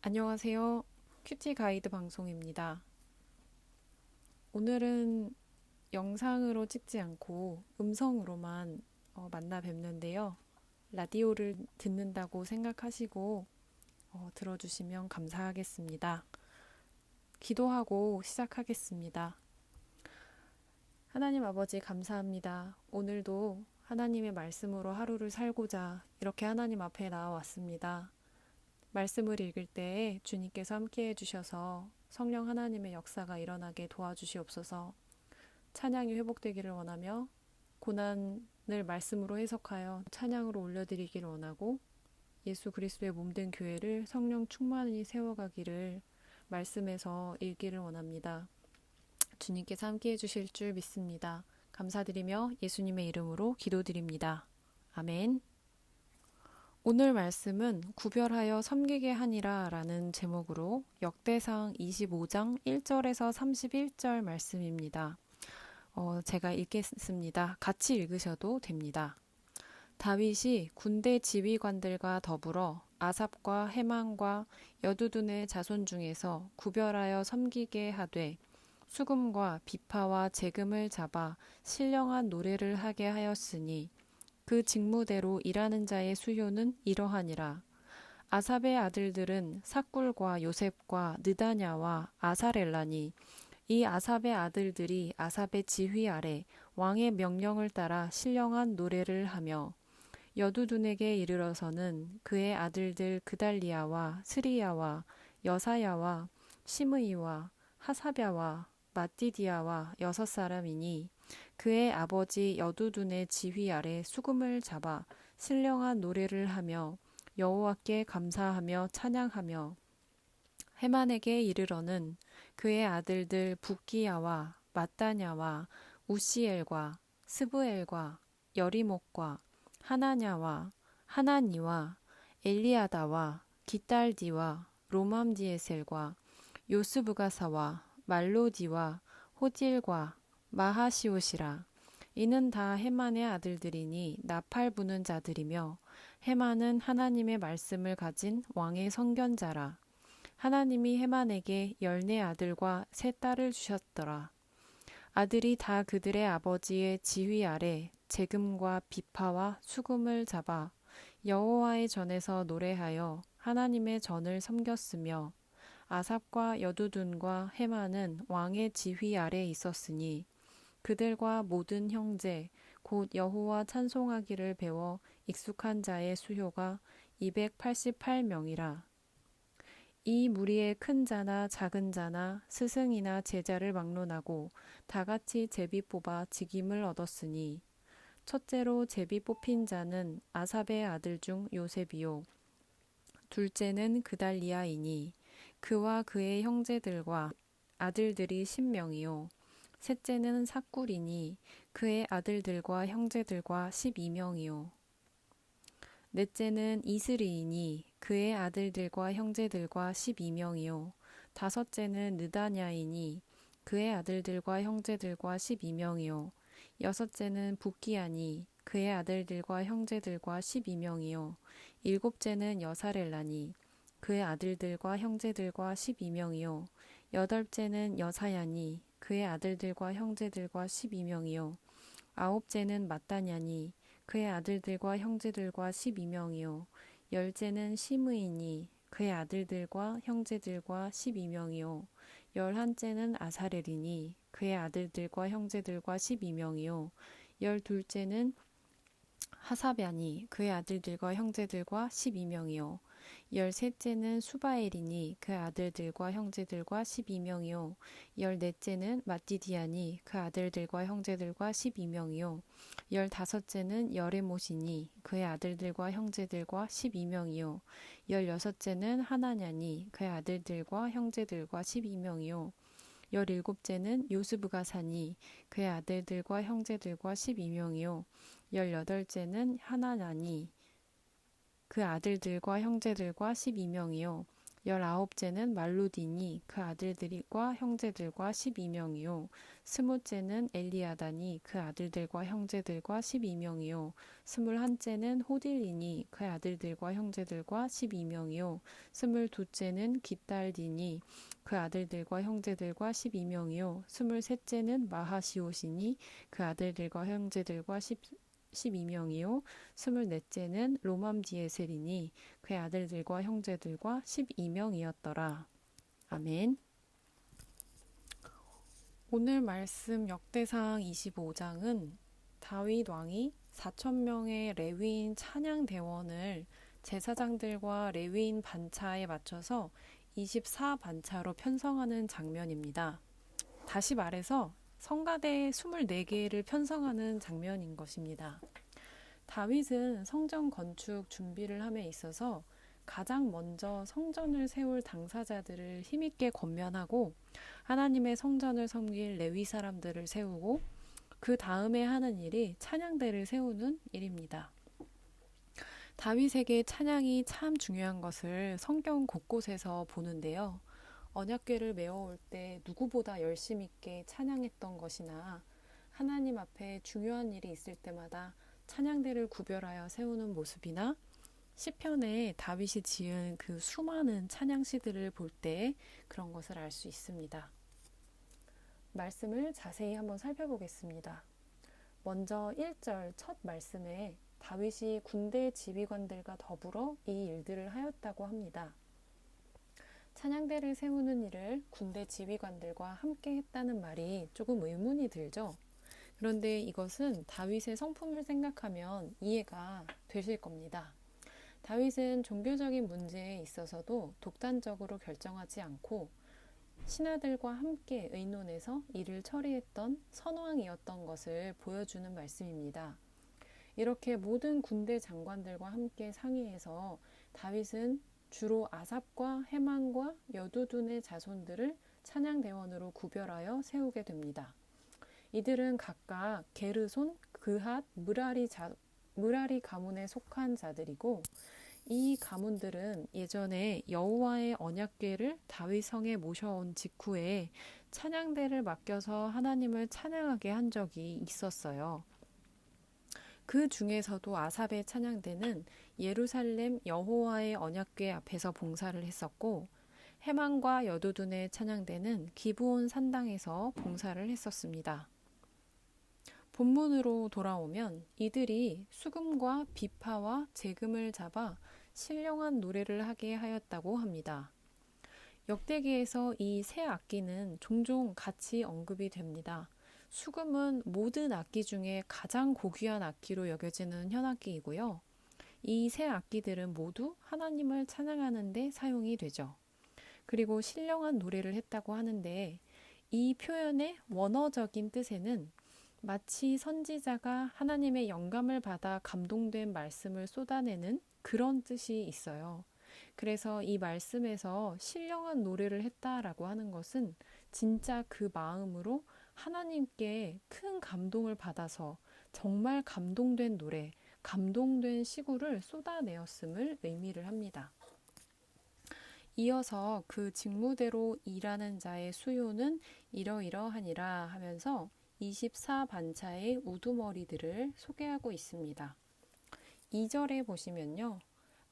안녕하세요. 큐티 가이드 방송입니다. 오늘은 영상으로 찍지 않고 음성으로만 만나 뵙는데요. 라디오를 듣는다고 생각하시고 들어주시면 감사하겠습니다. 기도하고 시작하겠습니다. 하나님 아버지 감사합니다. 오늘도 하나님의 말씀으로 하루를 살고자 이렇게 하나님 앞에 나와왔습니다. 말씀을 읽을 때에 주님께서 함께 해주셔서 성령 하나님의 역사가 일어나게 도와주시옵소서. 찬양이 회복되기를 원하며 고난을 말씀으로 해석하여 찬양으로 올려드리기를 원하고 예수 그리스도의 몸된 교회를 성령 충만히 세워가기를 말씀에서 읽기를 원합니다. 주님께서 함께 해주실 줄 믿습니다. 감사드리며 예수님의 이름으로 기도드립니다. 아멘. 오늘 말씀은 구별하여 섬기게 하니라 라는 제목으로 역대상 25장 1절에서 31절 말씀입니다. 제가 읽겠습니다. 같이 읽으셔도 됩니다. 다윗이 군대 지휘관들과 더불어 아삽과 헤만과 여두둔의 자손 중에서 구별하여 섬기게 하되 수금과 비파와 재금을 잡아 신령한 노래를 하게 하였으니 그 직무대로 일하는 자의 수요는 이러하니라. 아삽의 아들들은 삭굴과 요셉과 느다냐와 아사렐라니 이 아삽의 아들들이 아삽의 지휘 아래 왕의 명령을 따라 신령한 노래를 하며 여두둔에게 이르러서는 그의 아들들 그달리아와 스리야와 여사야와 시므이와 하사랴와 마띠디아와 6사람이니 그의 아버지 여두둔의 지휘 아래 수금을 잡아 신령한 노래를 하며 여호와께 감사하며 찬양하며 헤만에게 이르러는 그의 아들들 붓기야와 마따냐와 우시엘과 스브엘과 여리목과 하나냐와 하나니와 엘리아다와 기딸디와 로맘디에셀과 요스부가사와 말로디와 호딜과 마하시옷이라. 이는 다 헤만의 아들들이니 나팔 부는 자들이며 헤만은 하나님의 말씀을 가진 왕의 선견자라. 하나님이 헤만에게 14아들과 3딸을 주셨더라. 아들이 다 그들의 아버지의 지휘 아래 재금과 비파와 수금을 잡아 여호와의 전에서 노래하여 하나님의 전을 섬겼으며 아삽과 여두둔과 헤만은 왕의 지휘 아래 있었으니 그들과 모든 형제 곧 여호와 찬송하기를 배워 익숙한 자의 수요가 288명이라. 이 무리의 큰 자나 작은 자나 스승이나 제자를 막론하고 다같이 제비 뽑아 직임을 얻었으니 첫째로 제비 뽑힌 자는 아삽의 아들 중 요셉이요 둘째는 그달리아이니 그와 그의 형제들과 아들들이 10명이요 셋째는 삭굴이니 그의 아들들과 형제들과 12명이요 넷째는 이스리이니 그의 아들들과 형제들과 12명이요 다섯째는 느다냐이니 그의 아들들과 형제들과 12명이요 여섯째는 붓기야니 그의 아들들과 형제들과 12명이요 일곱째는 여사렐라니 그의 아들들과 형제들과 12명이요 여덟째는 여사야니 그의 아들들과 형제들과 12명이요 아홉째는 마따냐니 그의 아들들과 형제들과 12명이요 열째는 시므이니 그의 아들들과 형제들과 12명이요 열한째는 아사렐이니 그의 아들들과 형제들과 12명이요 열둘째는 하사랴니 그의 아들들과 형제들과 12명이요 열셋째는 수바엘이니 그의 아들들과 형제들과 12명이요 열넷째는 마띠디아니 그 아들들과 형제들과 12명이요 열다섯째는 여레못이니 그의 아들들과 형제들과 12명이요 열여섯째는 하나냐니 그의 아들들과 형제들과 12명이요 열일곱째는 요스부가사니 그의 아들들과 형제들과 12명이요 열여덟째는 하나냐니 그 아들들과 형제들과 12명이요 열아홉째는 말루디니 그 아들들과 형제들과 12명이요. 스무째는 엘리아다니 그 아들들과 형제들과 12명이요. 스물한째는 호딜리니 그 아들들과 형제들과 12명이요. 스물두째는 깃달디니 그 아들들과 형제들과 12명이요. 스물셋째는 마하시오시니 그 아들들과 형제들과 12명이요. 스물넷째는 로맘디에셀이니 그의 아들들과 형제들과 12명이었더라. 아멘. 오늘 말씀 역대상 25장은 다윗 왕이 4,000명의 레위인 찬양 대원을 제사장들과 레위인 반차에 맞춰서 24반차로 편성하는 장면입니다. 다시 말해서 성가대 24개를 편성하는 장면인 것입니다. 다윗은 성전 건축 준비를 함에 있어서 가장 먼저 성전을 세울 당사자들을 힘있게 권면하고 하나님의 성전을 섬길 레위 사람들을 세우고 그 다음에 하는 일이 찬양대를 세우는 일입니다. 다윗에게 찬양이 참 중요한 것을 성경 곳곳에서 보는데요. 언약궤를 메어올 때 누구보다 열심 있게 찬양했던 것이나 하나님 앞에 중요한 일이 있을 때마다 찬양대를 구별하여 세우는 모습이나 시편에 다윗이 지은 그 수많은 찬양시들을 볼 때 그런 것을 알 수 있습니다. 말씀을 자세히 한번 살펴보겠습니다. 먼저 1절 첫 말씀에 다윗이 군대 지휘관들과 더불어 이 일들을 하였다고 합니다. 찬양대를 세우는 일을 군대 지휘관들과 함께 했다는 말이 조금 의문이 들죠. 그런데 이것은 다윗의 성품을 생각하면 이해가 되실 겁니다. 다윗은 종교적인 문제에 있어서도 독단적으로 결정하지 않고 신하들과 함께 의논해서 일을 처리했던 선왕이었던 것을 보여주는 말씀입니다. 이렇게 모든 군대 장관들과 함께 상의해서 다윗은 주로 아삽과 헤만과 여두둔의 자손들을 찬양대원으로 구별하여 세우게 됩니다. 이들은 각각 게르손, 그핫, 무라리 가문에 속한 자들이고 이 가문들은 예전에 여호와의 언약궤를 다윗 성에 모셔온 직후에 찬양대를 맡겨서 하나님을 찬양하게 한 적이 있었어요. 그 중에서도 아삽의 찬양대는 예루살렘 여호와의 언약궤 앞에서 봉사를 했었고 헤만과 여두둔의 찬양대는 기브온 산당에서 봉사를 했었습니다. 본문으로 돌아오면 이들이 수금과 비파와 재금을 잡아 신령한 노래를 하게 하였다고 합니다. 역대기에서 이 세 악기는 종종 같이 언급이 됩니다. 수금은 모든 악기 중에 가장 고귀한 악기로 여겨지는 현악기이고요. 이 세 악기들은 모두 하나님을 찬양하는 데 사용이 되죠. 그리고 신령한 노래를 했다고 하는데 이 표현의 원어적인 뜻에는 마치 선지자가 하나님의 영감을 받아 감동된 말씀을 쏟아내는 그런 뜻이 있어요. 그래서 이 말씀에서 신령한 노래를 했다라고 하는 것은 진짜 그 마음으로 하나님께 큰 감동을 받아서 정말 감동된 노래, 감동된 시구를 쏟아내었음을 의미를 합니다. 이어서 그 직무대로 일하는 자의 수요는 이러이러하니라 하면서 24반차의 우두머리들을 소개하고 있습니다. 2절에 보시면요.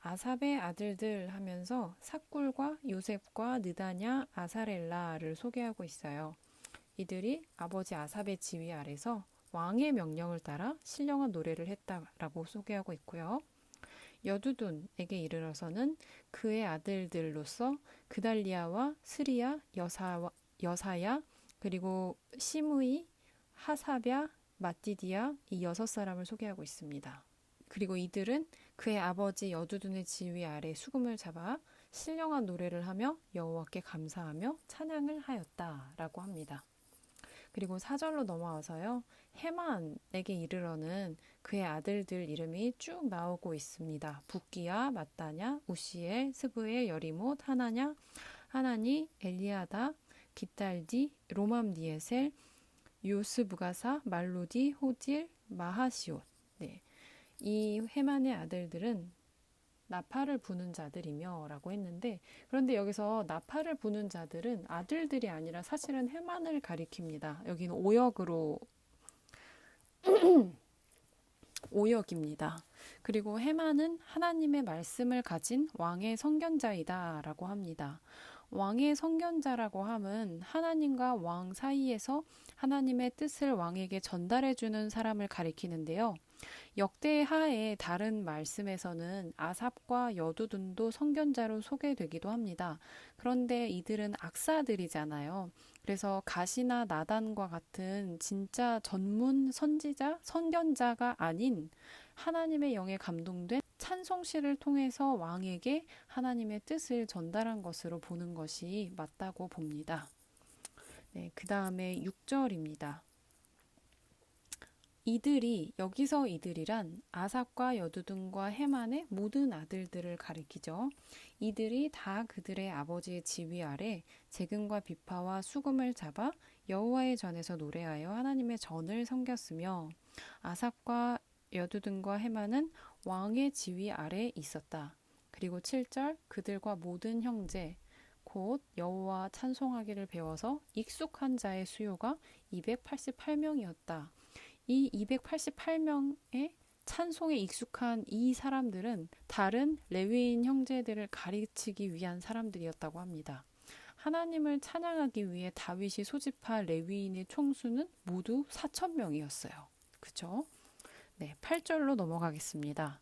아삽의 아들들 하면서 삭굴과 요셉과 느다냐, 아사렐라를 소개하고 있어요. 이들이 아버지 아삽의 지휘 아래서 왕의 명령을 따라 신령한 노래를 했다라고 소개하고 있고요. 여두둔에게 이르러서는 그의 아들들로서 그달리아와 스리야, 여사야, 그리고 시므이, 하사랴, 마띠디아 이 6사람을 소개하고 있습니다. 그리고 이들은 그의 아버지 여두둔의 지휘 아래 수금을 잡아 신령한 노래를 하며 여호와께 감사하며 찬양을 하였다라고 합니다. 그리고 4절로 넘어와서요. 헤만에게 이르러는 그의 아들들 이름이 쭉 나오고 있습니다. 붓기야, 마따냐, 우시엘, 스브엘, 여리못, 하나냐, 하나니, 엘리아다, 깃달디, 로맘디에셀, 요스부가사, 말루디, 호딜, 마하시옷. 네. 이 헤만의 아들들은 나팔을 부는 자들이며 라고 했는데, 그런데 여기서 나팔을 부는 자들은 아들들이 아니라 사실은 해만을 가리킵니다. 여기는 오역입니다. 그리고 해만은 하나님의 말씀을 가진 왕의 선견자이다 라고 합니다. 왕의 선견자라고 함은 하나님과 왕 사이에서 하나님의 뜻을 왕에게 전달해주는 사람을 가리키는데요. 역대하의 다른 말씀에서는 아삽과 여두둔도 선견자로 소개되기도 합니다. 그런데 이들은 악사들이잖아요. 그래서 갓이나 나단과 같은 진짜 전문 선지자, 선견자가 아닌 하나님의 영에 감동된 찬송시를 통해서 왕에게 하나님의 뜻을 전달한 것으로 보는 것이 맞다고 봅니다. 네, 그 다음에 6절입니다. 이들이, 여기서 이들이란 아삽과 여두둔과 해만의 모든 아들들을 가리키죠. 이들이 다 그들의 아버지의 지휘 아래 재금과 비파와 수금을 잡아 여호와의 전에서 노래하여 하나님의 전을 섬겼으며, 아삽과 여두둔과 해만은 왕의 지휘 아래 있었다. 그리고 7절, 그들과 모든 형제 곧 여호와 찬송하기를 배워서 익숙한 자의 수요가 288명이었다. 이 288명의 찬송에 익숙한 이 사람들은 다른 레위인 형제들을 가르치기 위한 사람들이었다고 합니다. 하나님을 찬양하기 위해 다윗이 소집한 레위인의 총수는 모두 4,000명이었어요. 그쵸? 네, 8절로 넘어가겠습니다.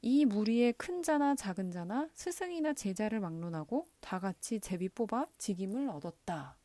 이 무리의 큰 자나 작은 자나 스승이나 제자를 막론하고 다 같이 제비 뽑아 직임을 얻었다.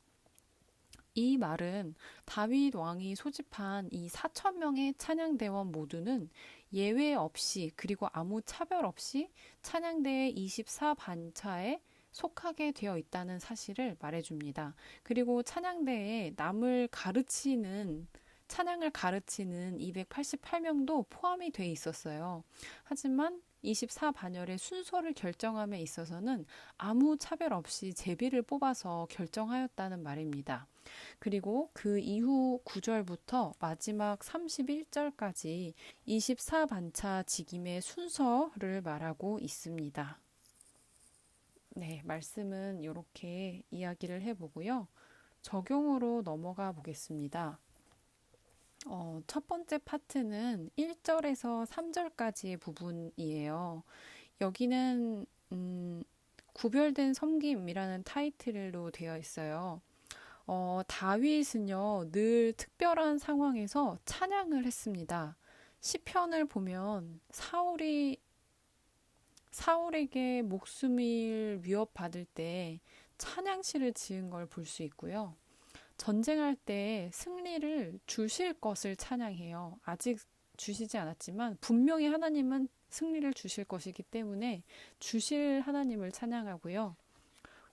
이 말은 다윗 왕이 소집한 이 4,000명의 찬양대원 모두는 예외 없이, 그리고 아무 차별 없이 찬양대의 24반차에 속하게 되어 있다는 사실을 말해줍니다. 그리고 찬양대에 남을 가르치는, 찬양을 가르치는 288명도 포함이 돼 있었어요. 하지만 24반열의 순서를 결정함에 있어서는 아무 차별 없이 제비를 뽑아서 결정하였다는 말입니다. 그리고 그 이후 9절부터 마지막 31절까지 24반차 직임의 순서를 말하고 있습니다. 네, 말씀은 이렇게 이야기를 해보고요. 적용으로 넘어가 보겠습니다. 첫 번째 파트는 1절에서 3절까지의 부분이에요. 여기는 구별된 섬김이라는 타이틀로 되어 있어요. 다윗은요, 늘 특별한 상황에서 찬양을 했습니다. 시편을 보면 사울에게 목숨을 위협받을 때 찬양시를 지은 걸 볼 수 있고요. 전쟁할 때 승리를 주실 것을 찬양해요. 아직 주시지 않았지만 분명히 하나님은 승리를 주실 것이기 때문에 주실 하나님을 찬양하고요.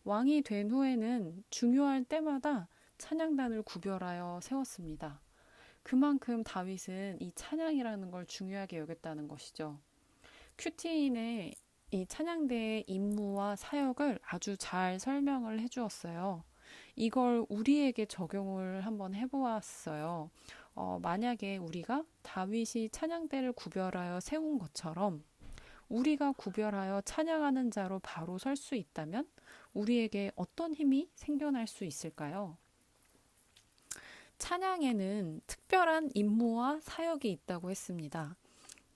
왕이 된 후에는 중요할 때마다 찬양단을 구별하여 세웠습니다. 그만큼 다윗은 이 찬양이라는 걸 중요하게 여겼다는 것이죠. 큐티인의 이 찬양대의 임무와 사역을 아주 잘 설명을 해주었어요. 이걸 우리에게 적용을 한번 해보았어요. 만약에 우리가 다윗이 찬양대를 구별하여 세운 것처럼 우리가 구별하여 찬양하는 자로 바로 설 수 있다면 우리에게 어떤 힘이 생겨날 수 있을까요? 찬양에는 특별한 임무와 사역이 있다고 했습니다.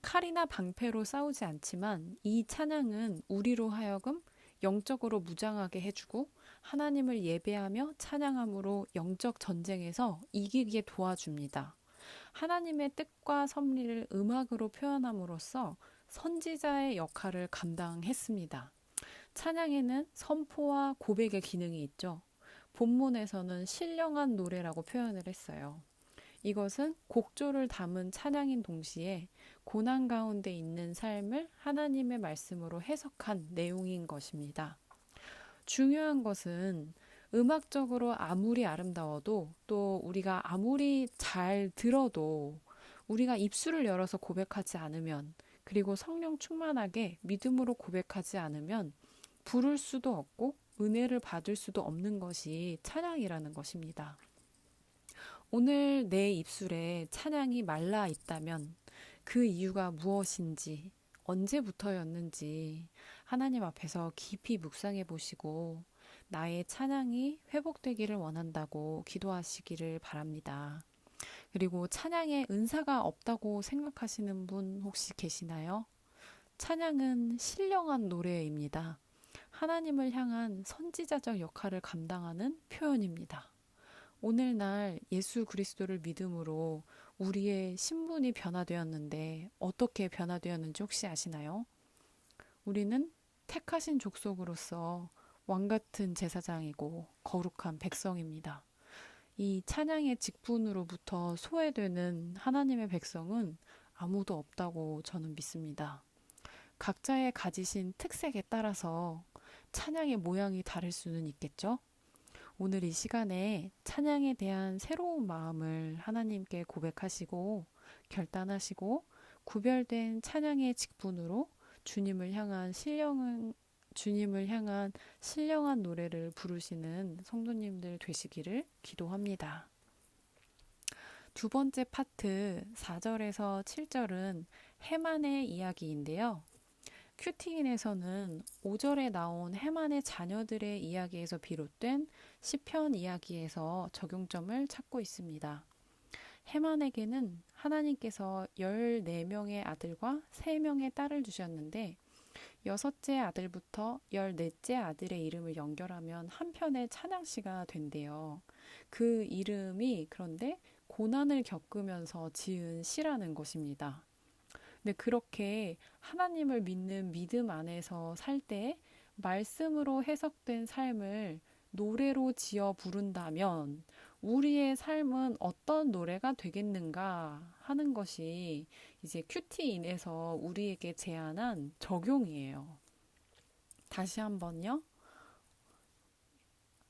칼이나 방패로 싸우지 않지만 이 찬양은 우리로 하여금 영적으로 무장하게 해주고 하나님을 예배하며 찬양함으로 영적 전쟁에서 이기게 도와줍니다. 하나님의 뜻과 섭리를 음악으로 표현함으로써 선지자의 역할을 감당했습니다. 찬양에는 선포와 고백의 기능이 있죠. 본문에서는 신령한 노래라고 표현을 했어요. 이것은 곡조를 담은 찬양인 동시에 고난 가운데 있는 삶을 하나님의 말씀으로 해석한 내용인 것입니다. 중요한 것은 음악적으로 아무리 아름다워도 또 우리가 아무리 잘 들어도 우리가 입술을 열어서 고백하지 않으면, 그리고 성령 충만하게 믿음으로 고백하지 않으면 부를 수도 없고 은혜를 받을 수도 없는 것이 찬양이라는 것입니다. 오늘 내 입술에 찬양이 말라 있다면 그 이유가 무엇인지, 언제부터였는지 하나님 앞에서 깊이 묵상해 보시고 나의 찬양이 회복되기를 원한다고 기도하시기를 바랍니다. 그리고 찬양에 은사가 없다고 생각하시는 분 혹시 계시나요? 찬양은 신령한 노래입니다. 하나님을 향한 선지자적 역할을 감당하는 표현입니다. 오늘날 예수 그리스도를 믿음으로 우리의 신분이 변화되었는데 어떻게 변화되었는지 혹시 아시나요? 우리는 택하신 족속으로서 왕 같은 제사장이고 거룩한 백성입니다. 이 찬양의 직분으로부터 소외되는 하나님의 백성은 아무도 없다고 저는 믿습니다. 각자의 가지신 특색에 따라서 찬양의 모양이 다를 수는 있겠죠? 오늘 이 시간에 찬양에 대한 새로운 마음을 하나님께 고백하시고 결단하시고 구별된 찬양의 직분으로 주님을 향한 신령한 노래를 부르시는 성도님들 되시기를 기도합니다. 두 번째 파트 4절에서 7절은 해만의 이야기인데요. 큐티인에서는 5절에 나온 해만의 자녀들의 이야기에서 비롯된 시편 이야기에서 적용점을 찾고 있습니다. 해만에게는 하나님께서 14명의 아들과 3명의 딸을 주셨는데 여섯째 아들부터 14째 아들의 이름을 연결하면 한편의 찬양시가 된대요. 그 이름이 그런데 고난을 겪으면서 지은 시라는 것입니다. 근데 그렇게 하나님을 믿는 믿음 안에서 살 때 말씀으로 해석된 삶을 노래로 지어 부른다면 우리의 삶은 어떤 노래가 되겠는가 하는 것이 이제 큐티인에서 우리에게 제안한 적용이에요. 다시 한번요.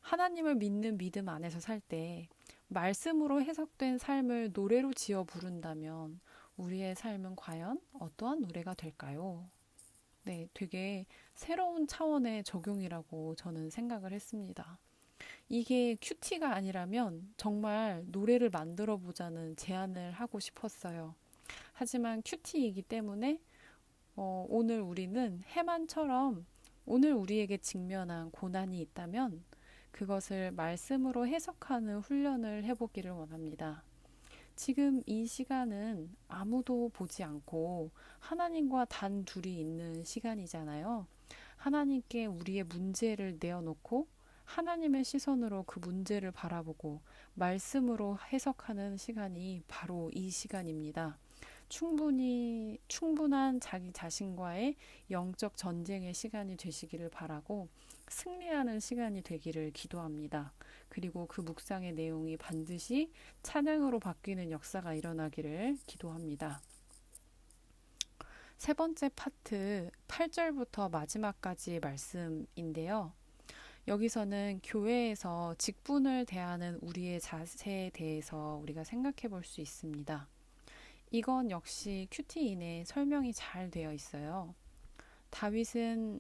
하나님을 믿는 믿음 안에서 살 때 말씀으로 해석된 삶을 노래로 지어 부른다면 우리의 삶은 과연 어떠한 노래가 될까요? 네, 되게 새로운 차원의 적용이라고 저는 생각을 했습니다. 이게 큐티가 아니라면 정말 노래를 만들어 보자는 제안을 하고 싶었어요. 하지만 큐티이기 때문에 오늘 우리는 해만처럼 오늘 우리에게 직면한 고난이 있다면 그것을 말씀으로 해석하는 훈련을 해보기를 원합니다. 지금 이 시간은 아무도 보지 않고 하나님과 단 둘이 있는 시간이잖아요. 하나님께 우리의 문제를 내어놓고 하나님의 시선으로 그 문제를 바라보고 말씀으로 해석하는 시간이 바로 이 시간입니다. 충분한 자기 자신과의 영적 전쟁의 시간이 되시기를 바라고 승리하는 시간이 되기를 기도합니다. 그리고 그 묵상의 내용이 반드시 찬양으로 바뀌는 역사가 일어나기를 기도합니다. 세 번째 파트 8절부터 마지막까지의 말씀인데요. 여기서는 교회에서 직분을 대하는 우리의 자세에 대해서 우리가 생각해 볼 수 있습니다. 이건 역시 큐티인에 설명이 잘 되어 있어요. 다윗은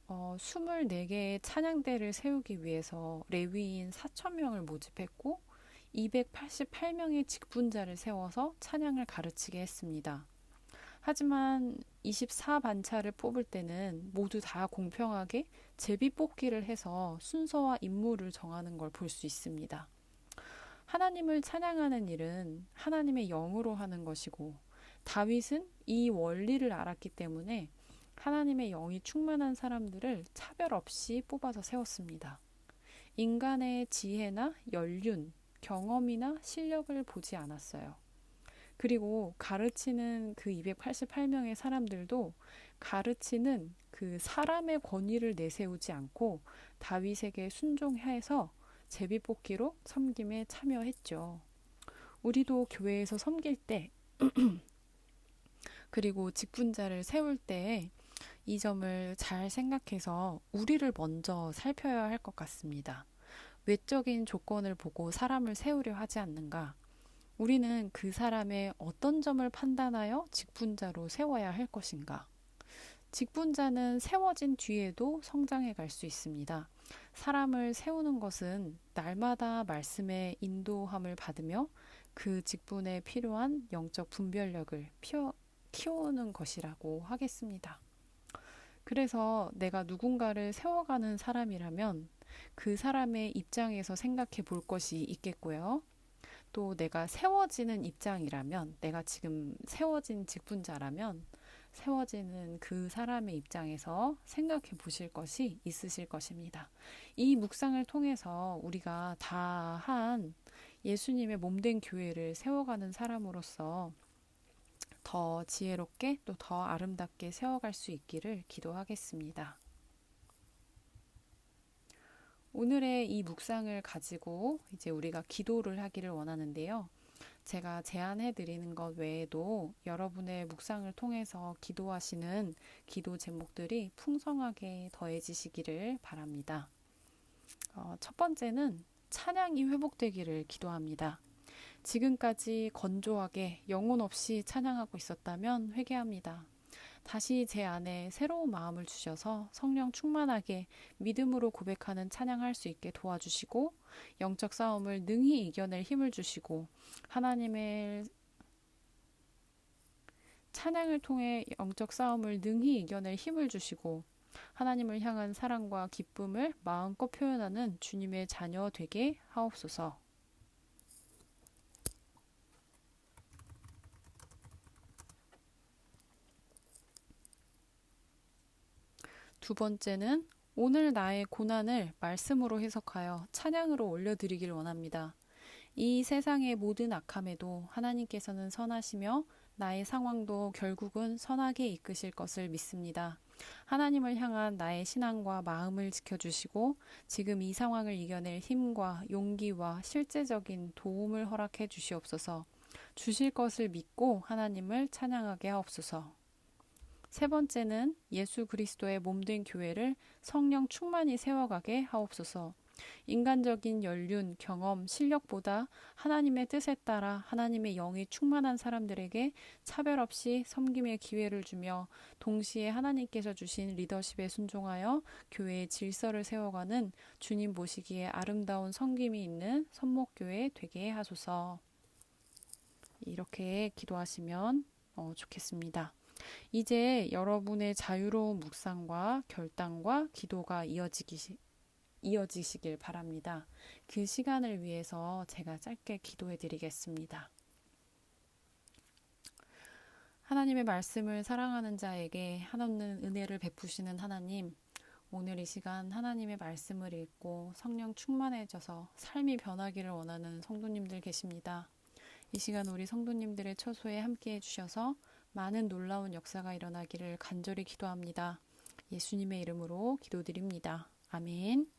24개의 찬양대를 세우기 위해서 레위인 4,000명을 모집했고 288명의 직분자를 세워서 찬양을 가르치게 했습니다. 하지만 24반차를 뽑을 때는 모두 다 공평하게 제비뽑기를 해서 순서와 임무를 정하는 걸 볼 수 있습니다. 하나님을 찬양하는 일은 하나님의 영으로 하는 것이고 다윗은 이 원리를 알았기 때문에 하나님의 영이 충만한 사람들을 차별 없이 뽑아서 세웠습니다. 인간의 지혜나 연륜, 경험이나 실력을 보지 않았어요. 그리고 가르치는 그 288명의 사람들도 가르치는 그 사람의 권위를 내세우지 않고 다윗에게 순종해서 제비뽑기로 섬김에 참여했죠. 우리도 교회에서 섬길 때 그리고 직분자를 세울 때 이 점을 잘 생각해서 우리를 먼저 살펴야 할 것 같습니다. 외적인 조건을 보고 사람을 세우려 하지 않는가? 우리는 그 사람의 어떤 점을 판단하여 직분자로 세워야 할 것인가? 직분자는 세워진 뒤에도 성장해 갈 수 있습니다. 사람을 세우는 것은 날마다 말씀의 인도함을 받으며 그 직분에 필요한 영적 분별력을 키우는 것이라고 하겠습니다. 그래서 내가 누군가를 세워가는 사람이라면 그 사람의 입장에서 생각해 볼 것이 있겠고요. 또 내가 세워지는 입장이라면, 내가 지금 세워진 직분자라면 세워지는 그 사람의 입장에서 생각해 보실 것이 있으실 것입니다. 이 묵상을 통해서 우리가 다 한 예수님의 몸된 교회를 세워가는 사람으로서 더 지혜롭게 또 더 아름답게 세워갈 수 있기를 기도하겠습니다. 오늘의 이 묵상을 가지고 이제 우리가 기도를 하기를 원하는데요. 제가 제안해 드리는 것 외에도 여러분의 묵상을 통해서 기도하시는 기도 제목들이 풍성하게 더해지시기를 바랍니다. 첫 번째는 찬양이 회복되기를 기도합니다. 지금까지 건조하게 영혼 없이 찬양하고 있었다면 회개합니다. 다시 제 안에 새로운 마음을 주셔서 성령 충만하게 믿음으로 고백하는 찬양할 수 있게 도와주시고 영적 싸움을 능히 이겨낼 힘을 주시고 하나님의 찬양을 통해 영적 싸움을 능히 이겨낼 힘을 주시고 하나님을 향한 사랑과 기쁨을 마음껏 표현하는 주님의 자녀 되게 하옵소서. 두 번째는 오늘 나의 고난을 말씀으로 해석하여 찬양으로 올려드리길 원합니다. 이 세상의 모든 악함에도 하나님께서는 선하시며 나의 상황도 결국은 선하게 이끄실 것을 믿습니다. 하나님을 향한 나의 신앙과 마음을 지켜주시고 지금 이 상황을 이겨낼 힘과 용기와 실제적인 도움을 허락해 주시옵소서. 주실 것을 믿고 하나님을 찬양하게 하옵소서. 세 번째는 예수 그리스도의 몸된 교회를 성령 충만히 세워가게 하옵소서. 인간적인 연륜, 경험, 실력보다 하나님의 뜻에 따라 하나님의 영이 충만한 사람들에게 차별 없이 섬김의 기회를 주며 동시에 하나님께서 주신 리더십에 순종하여 교회의 질서를 세워가는 주님 보시기에 아름다운 섬김이 있는 선목교회 되게 하소서. 이렇게 기도하시면 좋겠습니다. 이제 여러분의 자유로운 묵상과 결단과 기도가 이어지시길 바랍니다. 그 시간을 위해서 제가 짧게 기도해 드리겠습니다. 하나님의 말씀을 사랑하는 자에게 한없는 은혜를 베푸시는 하나님, 오늘 이 시간 하나님의 말씀을 읽고 성령 충만해져서 삶이 변하기를 원하는 성도님들 계십니다. 이 시간 우리 성도님들의 처소에 함께해 주셔서 많은 놀라운 역사가 일어나기를 간절히 기도합니다. 예수님의 이름으로 기도드립니다. 아멘.